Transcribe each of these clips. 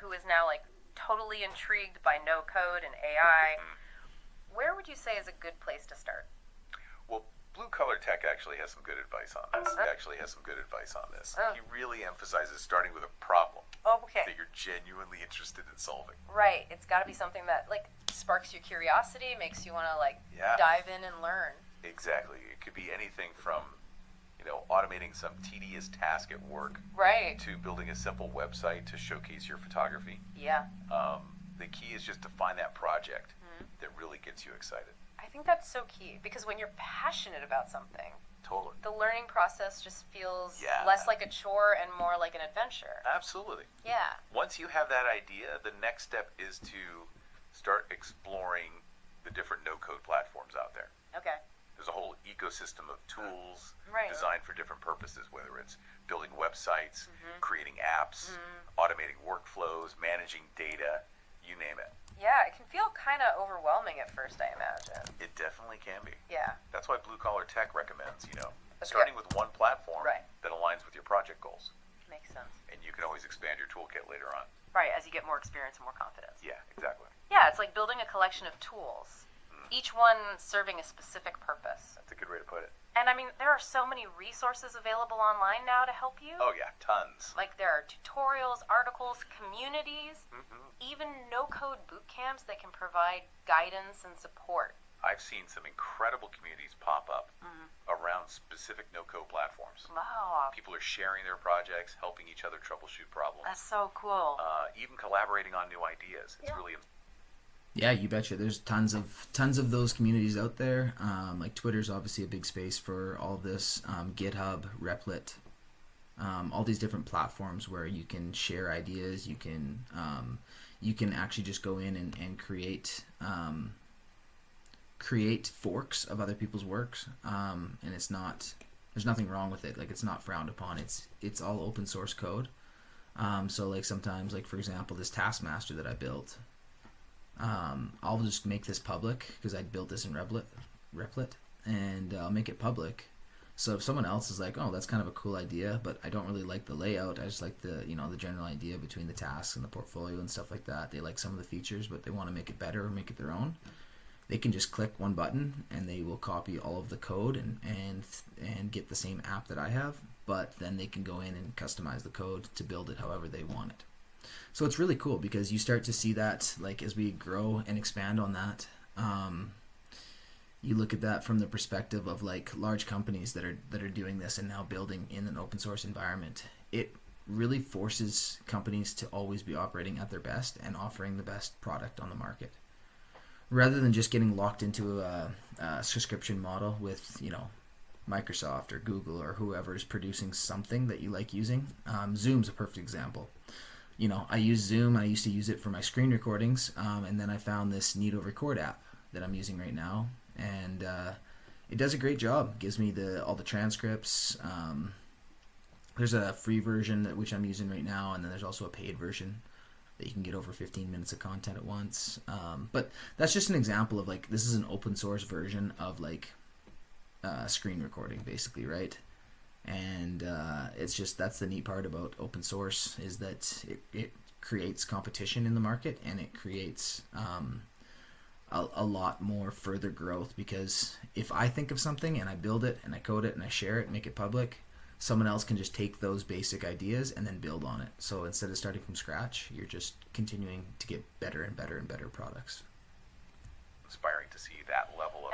who is now like totally intrigued by no code and AI, where would you say is a good place to start? Well, Blue Collar Tech actually has some good advice on this. He really emphasizes starting with a problem that you're genuinely interested in solving. Right. It's got to be something that like sparks your curiosity, makes you want to like dive in and learn. Exactly. It could be anything from, automating some tedious task at work, to building a simple website to showcase your photography. Yeah. The key is just to find that project that really gets you excited. I think that's so key, because when you're passionate about something, Totally. the learning process just feels less like a chore and more like an adventure. Absolutely. Yeah. Once you have that idea, the next step is to start exploring the different no-code platforms out there. Okay. There's a whole ecosystem of tools designed for different purposes, whether it's building websites, creating apps, automating workflows, managing data, you name it. Yeah, it can feel kind of overwhelming at first, I imagine. It definitely can be. Yeah. That's why Blue Collar Tech recommends, starting with one platform that aligns with your project goals. Makes sense. And you can always expand your toolkit later on. Right, as you get more experience and more confidence. Yeah, exactly. Yeah, it's like building a collection of tools, each one serving a specific purpose. That's a good way to put it. And I mean, there are so many resources available online now to help you. Oh yeah, tons. Like there are tutorials, articles, communities, even no-code boot camps that can provide guidance and support. I've seen some incredible communities pop up around specific no-code platforms. Wow. People are sharing their projects, helping each other troubleshoot problems. That's so cool. Even collaborating on new ideas. It's really. Yeah, you betcha. There's tons of those communities out there. Like Twitter's obviously a big space for all of this. GitHub, Replit, all these different platforms where you can share ideas. You can actually just go in and create forks of other people's works. And there's nothing wrong with it. Like it's not frowned upon. It's all open source code. So like sometimes, like for example, this Taskmaster that I built. I'll just make this public because I built this in Replit, and I'll make it public. So if someone else is like, oh, that's kind of a cool idea, but I don't really like the layout. I just like the general idea between the tasks and the portfolio and stuff like that. They like some of the features, but they want to make it better or make it their own. They can just click one button and they will copy all of the code and get the same app that I have, but then they can go in and customize the code to build it however they want it. So it's really cool because you start to see that, like, as we grow and expand on that, you look at that from the perspective of like large companies that are doing this and now building in an open source environment. It really forces companies to always be operating at their best and offering the best product on the market, rather than just getting locked into a subscription model with Microsoft or Google or whoever is producing something that you like using. Zoom's a perfect example. I use Zoom. I used to use it for my screen recordings, and then I found this Neato Record app that I'm using right now, and it does a great job. It gives me all the transcripts. There's a free version which I'm using right now, and then there's also a paid version that you can get over 15 minutes of content at once. But that's just an example of like this is an open source version of like screen recording, basically, right? And it's just that's the neat part about open source is that it creates competition in the market, and it creates a lot more further growth, because if I think of something and I build it and I code it and I share it, make it public, someone else can just take those basic ideas and then build on it. So instead of starting from scratch, you're just continuing to get better and better and better products. Inspiring to see that level of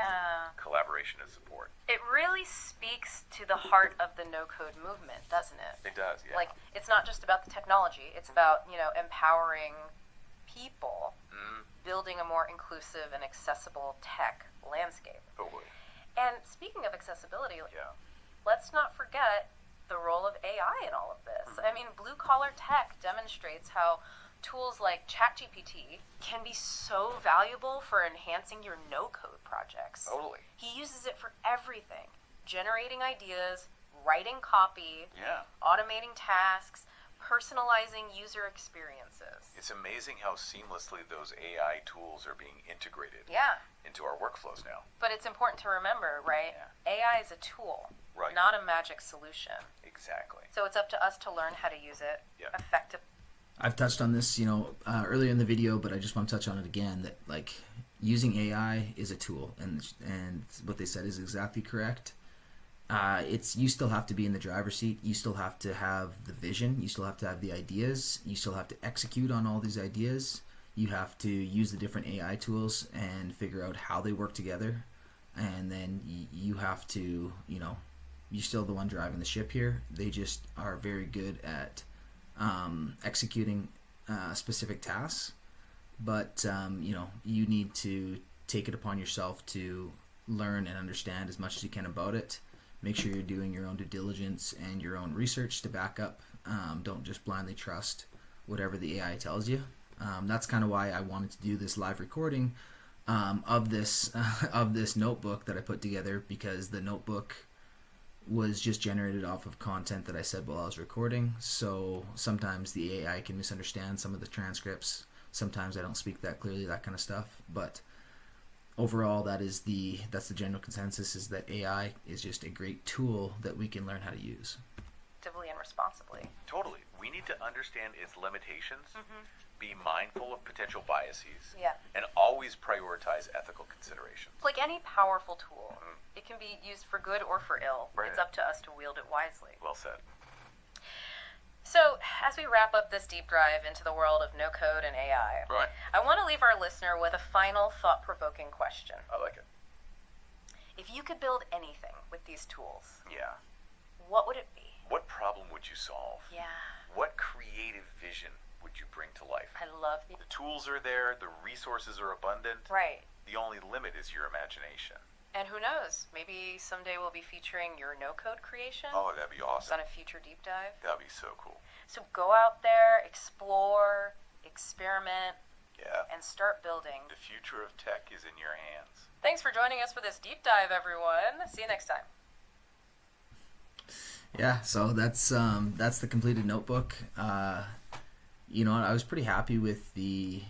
collaboration and support. It really speaks to the heart of the no-code movement, doesn't it? It does, yeah. Like, it's not just about the technology. It's about, empowering people, building a more inclusive and accessible tech landscape. Totally. And speaking of accessibility, let's not forget the role of AI in all of this. I mean, blue-collar tech demonstrates how tools like ChatGPT can be so valuable for enhancing your no-code projects. Totally. He uses it for everything. Generating ideas, writing copy, automating tasks, personalizing user experiences. It's amazing how seamlessly those AI tools are being integrated into our workflows now. But it's important to remember, right? Yeah. AI is a tool, not a magic solution. Exactly. So it's up to us to learn how to use it effectively. I've touched on this, earlier in the video, but I just want to touch on it again. That like using AI is a tool, and what they said is exactly correct. It's you still have to be in the driver's seat. You still have to have the vision. You still have to have the ideas. You still have to execute on all these ideas. You have to use the different AI tools and figure out how they work together, and then you have to, you're still the one driving the ship here. They just are very good at executing specific tasks, but you need to take it upon yourself to learn and understand as much as you can about it. Make sure you're doing your own due diligence and your own research to back up. Don't just blindly trust whatever the AI tells you. That's kind of why I wanted to do this live recording of this notebook that I put together, because the notebook was just generated off of content that I said while I was recording. So sometimes the AI can misunderstand some of the transcripts. Sometimes I don't speak that clearly, that kind of stuff. But overall, that's the general consensus, is that AI is just a great tool that we can learn how to use. Actively and responsibly. Totally. We need to understand its limitations, be mindful of potential biases, and always prioritize ethical considerations. Like any powerful tool, it can be used for good or for ill. Right. It's up to us to wield it wisely. Well said. So, as we wrap up this deep dive into the world of no code and AI, Right. I want to leave our listener with a final thought-provoking question. I like it. If you could build anything with these tools, Yeah. what would it be? What problem would you solve? Yeah, What creative vision would you bring to life? I love the... The tools are there, the resources are abundant. Right. The only limit is your imagination. And who knows, maybe someday we'll be featuring your no-code creation Oh, that'd be awesome. on a future deep dive. That'd be so cool. So go out there, explore, experiment, Yeah. and start building. The future of tech is in your hands. Thanks for joining us for this deep dive, everyone. See you next time. Yeah, so that's the completed notebook. I was pretty happy with the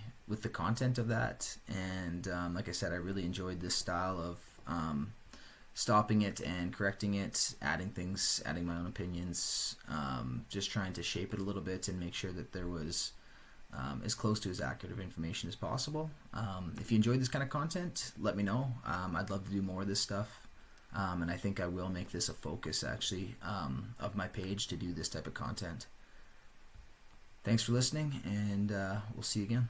content of that, and like I said, I really enjoyed this style of stopping it and correcting it, adding things, adding my own opinions, just trying to shape it a little bit and make sure that there was as close to as accurate of information as possible. If you enjoyed this kind of content, let me know. I'd love to do more of this stuff. And I think I will make this a focus, actually, of my page to do this type of content. Thanks for listening, and we'll see you again.